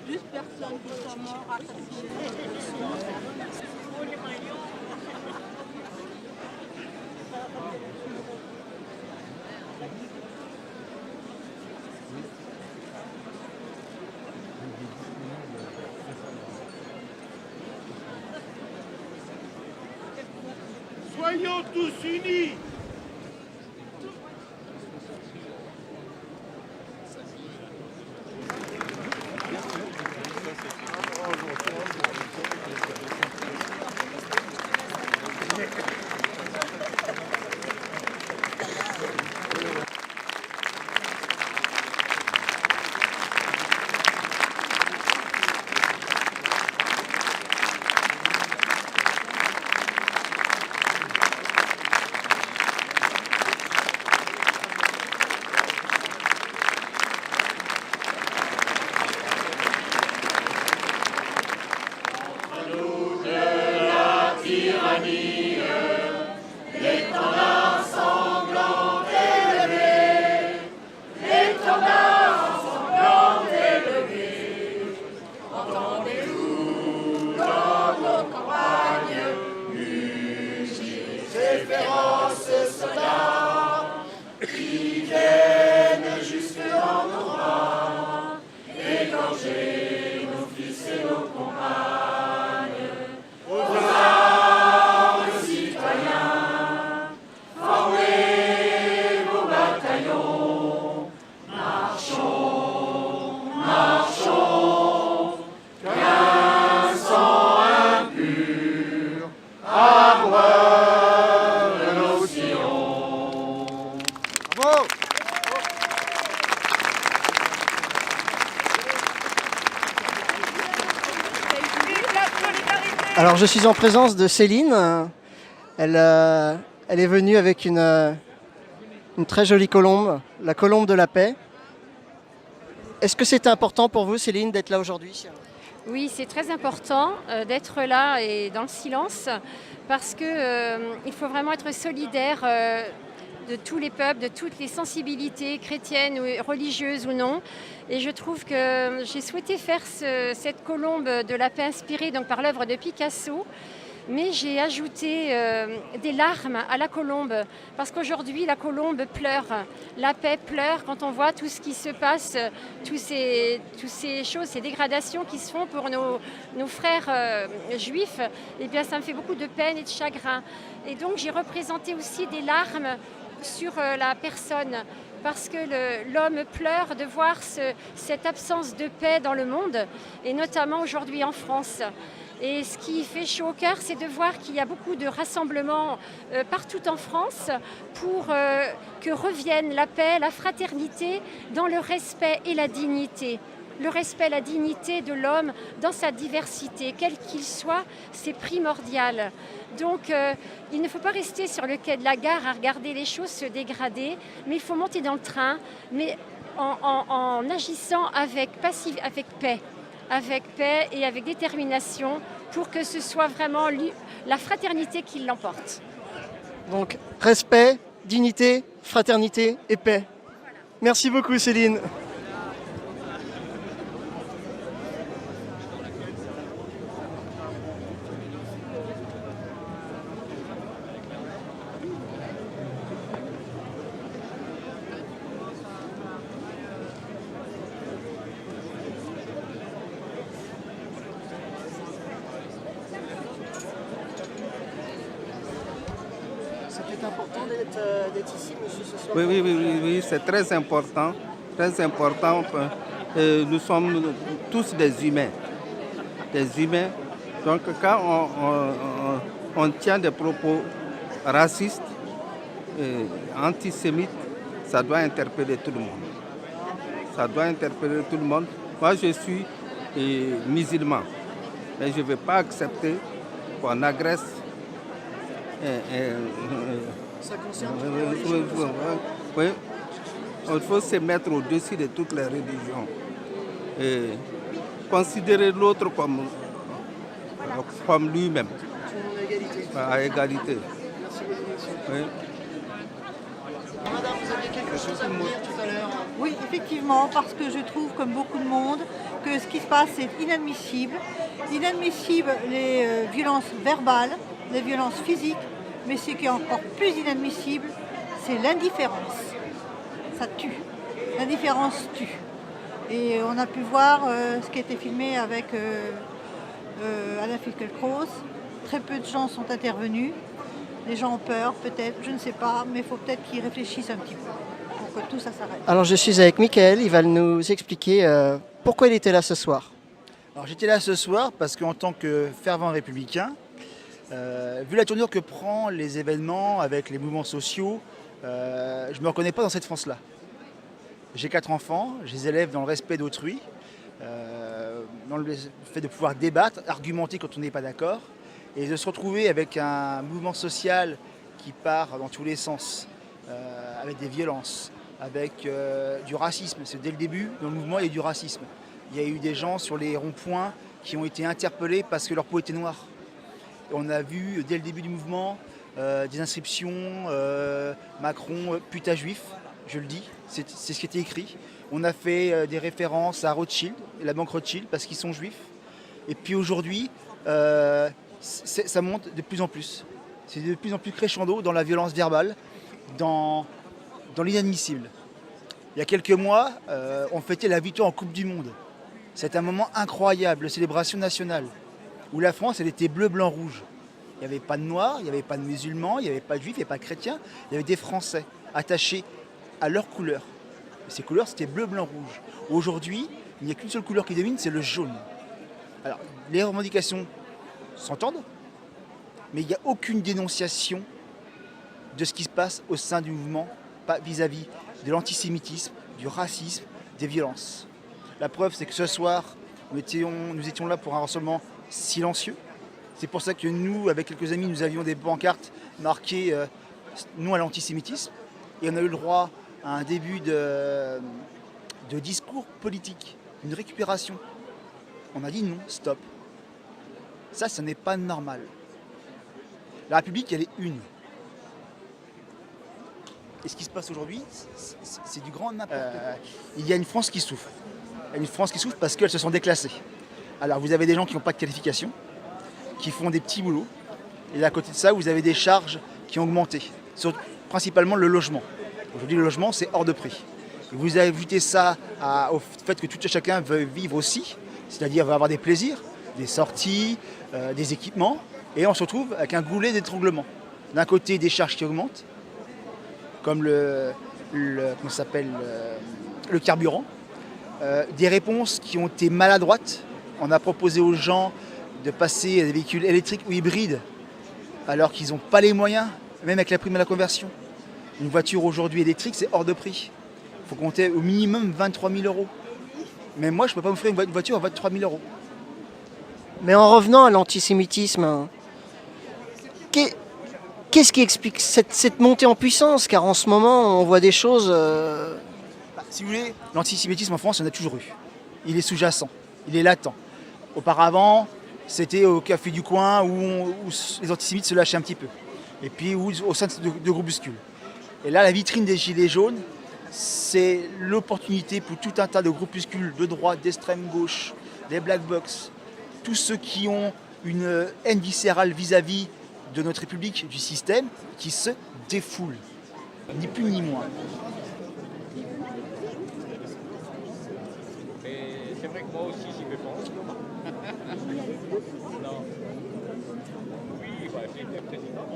12 personnes qui sont mortes assassinées. Soyons tous unis. Alors je suis en présence de Céline. Elle est venue avec une très jolie colombe, la colombe de la paix. Est-ce que c'est important pour vous, Céline, d'être là aujourd'hui ? Oui, c'est très important d'être là et dans le silence parce qu'il faut vraiment être solidaire de tous les peuples, de toutes les sensibilités chrétiennes ou religieuses ou non. Et je trouve que j'ai souhaité faire cette colombe de la paix inspirée donc, par l'œuvre de Picasso, mais j'ai ajouté des larmes à la colombe parce qu'aujourd'hui la colombe pleure, la paix pleure quand on voit tout ce qui se passe, toutes ces choses, ces dégradations qui se font pour nos frères juifs. Et bien ça me fait beaucoup de peine et de chagrin. Et donc j'ai représenté aussi des larmes sur la personne parce que l'homme pleure de voir cette absence de paix dans le monde et notamment aujourd'hui en France. Et ce qui fait chaud au cœur, c'est de voir qu'il y a beaucoup de rassemblements partout en France pour que revienne la paix, la fraternité dans le respect et la dignité. Le respect et la dignité de l'homme dans sa diversité, quel qu'il soit, c'est primordial. Donc il ne faut pas rester sur le quai de la gare à regarder les choses se dégrader, mais il faut monter dans le train, mais en agissant avec paix et avec détermination pour que ce soit vraiment la fraternité qui l'emporte. Donc respect, dignité, fraternité et paix. Voilà. Merci beaucoup Céline. C'était important d'être ici, monsieur, ce soir. Oui, c'est très important. Très important. Nous sommes tous des humains. Donc quand on tient des propos racistes, antisémites, ça doit interpeller tout le monde. Moi, je suis musulman, mais je ne vais pas accepter qu'on agresse. Ça concerne Oui, il faut se mettre au-dessus de toutes les religions. Et considérer l'autre comme lui-même. À égalité. Merci beaucoup, monsieur. Oui. Madame, vous aviez quelque Oui, effectivement, parce que je trouve, comme beaucoup de monde, que ce qui se passe est inadmissible. Inadmissible les violences verbales, les violences physiques, mais ce qui est encore plus inadmissible, c'est l'indifférence. Ça tue. L'indifférence tue. Et on a pu voir ce qui a été filmé avec Alain Finkielkraut. Très peu de gens sont intervenus. Les gens ont peur, peut-être, je ne sais pas, mais il faut peut-être qu'ils réfléchissent un petit peu pour que tout ça s'arrête. Alors je suis avec Mickaël, il va nous expliquer pourquoi il était là ce soir. Alors j'étais là ce soir parce qu'en tant que fervent républicain, vu la tournure que prend les événements avec les mouvements sociaux, je ne me reconnais pas dans cette France-là. J'ai 4 enfants, je les élève dans le respect d'autrui, dans le fait de pouvoir débattre, argumenter quand on n'est pas d'accord, et de se retrouver avec un mouvement social qui part dans tous les sens, avec des violences, avec du racisme. C'est dès le début, dans le mouvement, il y a eu du racisme. Il y a eu des gens sur les ronds-points qui ont été interpellés parce que leur peau était noire. Et on a vu dès le début du mouvement des inscriptions Macron putain juif, je le dis, c'est ce qui était écrit. On a fait des références à Rothschild, la banque Rothschild, parce qu'ils sont juifs. Et puis aujourd'hui, ça monte de plus en plus. C'est de plus en plus crescendo dans la violence verbale, dans l'inadmissible. Il y a quelques mois, on fêtait la victoire en Coupe du Monde. C'est un moment incroyable, de célébration nationale, où la France, elle était bleu, blanc, rouge. Il n'y avait pas de noirs, il n'y avait pas de musulmans, il n'y avait pas de juifs, il n'y avait pas de chrétiens. Il y avait des Français attachés à leurs couleurs. Et ces couleurs, c'était bleu, blanc, rouge. Aujourd'hui, il n'y a qu'une seule couleur qui domine, c'est le jaune. Alors, les revendications s'entendent, mais il n'y a aucune dénonciation de ce qui se passe au sein du mouvement, pas vis-à-vis de l'antisémitisme, du racisme, des violences. La preuve, c'est que ce soir, nous étions là pour un rassemblement silencieux. C'est pour ça que nous, avec quelques amis, nous avions des pancartes marquées non à l'antisémitisme. Et on a eu le droit à un début de discours politique, une récupération. On a dit non, stop. Ça n'est pas normal. La République, elle est une. Et ce qui se passe aujourd'hui, c'est du grand n'importe quoi. Il y a une France qui souffre. Une France qui souffre parce qu'elles se sont déclassées. Alors vous avez des gens qui n'ont pas de qualification, qui font des petits boulots. Et à côté de ça, vous avez des charges qui ont augmenté, principalement le logement. Aujourd'hui, le logement, c'est hors de prix. Et vous ajoutez ça au fait que tout et chacun veut vivre aussi, c'est-à-dire va avoir des plaisirs, des sorties, des équipements, et on se retrouve avec un goulet d'étranglement. D'un côté, des charges qui augmentent, comme le carburant, des réponses qui ont été maladroites. On a proposé aux gens de passer à des véhicules électriques ou hybrides, alors qu'ils n'ont pas les moyens, même avec la prime à la conversion. Une voiture aujourd'hui électrique, c'est hors de prix. Il faut compter au minimum 23 000 €. Mais moi, je ne peux pas m'offrir une voiture à 23 000 €. Mais en revenant à l'antisémitisme, qu'est-ce qui explique cette montée en puissance? Car en ce moment, on voit des choses... Si vous voulez, l'antisémitisme en France, il y en a toujours eu. Il est sous-jacent, il est latent. Auparavant, c'était au café du coin où les antisémites se lâchaient un petit peu. Et puis au sein de groupuscules. Et là, la vitrine des Gilets jaunes, c'est l'opportunité pour tout un tas de groupuscules de droite, d'extrême gauche, des black box, tous ceux qui ont une haine viscérale vis-à-vis de notre République, du système, qui se défoulent. Ni plus ni moins. C'est vrai que moi aussi j'y vais pas. Non. Oui, bah, j'étais président.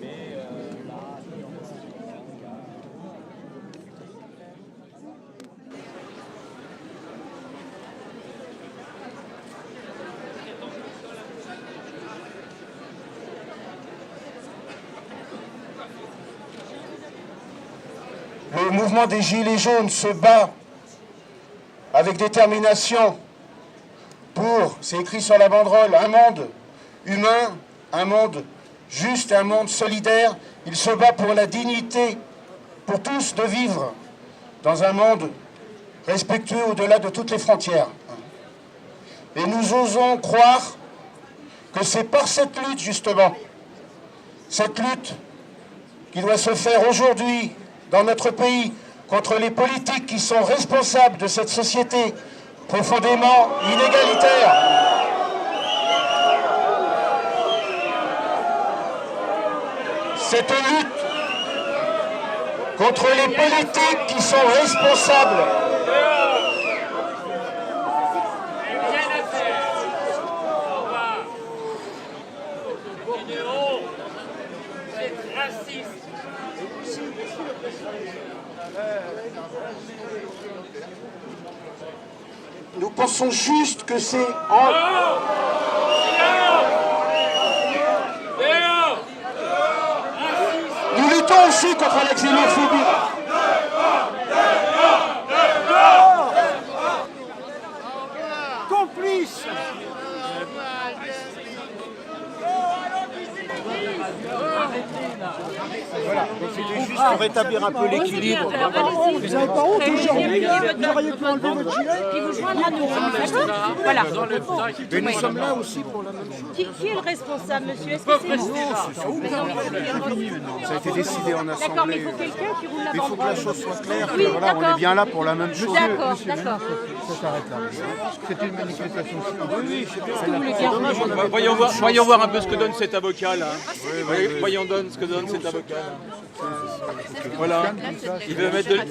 Mais là, le mouvement des Gilets jaunes se bat avec détermination pour, c'est écrit sur la banderole, un monde humain, un monde juste, un monde solidaire. Il se bat pour la dignité, pour tous de vivre dans un monde respectueux au-delà de toutes les frontières. Et nous osons croire que c'est par cette lutte, justement, cette lutte qui doit se faire aujourd'hui dans notre pays contre les politiques qui sont responsables de cette société profondément inégalitaire. Cette lutte contre les politiques qui sont responsables nous pensons juste que c'est en... Nous luttons aussi contre la xénophobie. Complice. Voilà, donc c'était juste pour rétablir un peu l'équilibre. Vous n'avez pas honte aujourd'hui? Vous auriez pu enlever votre gilet? Qui vous joindra nous. Voilà. Mais nous sommes là aussi pour la même chose. Qui est le responsable, monsieur? Est-ce que c'est vous? Ça a été décidé en assemblée. D'accord, mais il faut quelqu'un qui roule la Il faut que la chose soit claire, que Oui, voilà, on d'accord. est bien là pour la même chose. D'accord, d'accord. Ça s'arrête là. C'était une manifestation. Oui, Voyons voir un peu ce que donne cet avocat là. Voyons ce que donne cet avocat. Voilà. Il veut mettre de... Non,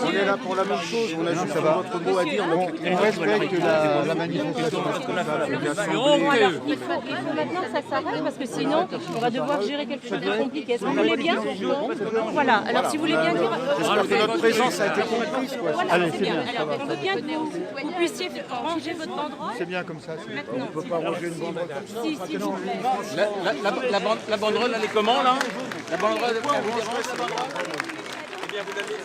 on est là pour la même chose. On a juste votre mot à dire. On respecte la manifestation. Il faut maintenant que ça s'arrête parce que sinon on va devoir gérer quelque chose de compliqué. Est-ce que vous voulez bien? Voilà, alors si vous voulez bien dire... J'espère que notre présence a été comprise. Voilà, c'est bien. Alors on veut bien que vous puissiez ranger votre banderole. C'est bien comme ça. On ne peut pas ranger une banderole comme ça. Si, s'il vous plaît. La banderole, elle est comment là? La banderole, elle vous dérange la banderole? Eh bien, vous l'avez.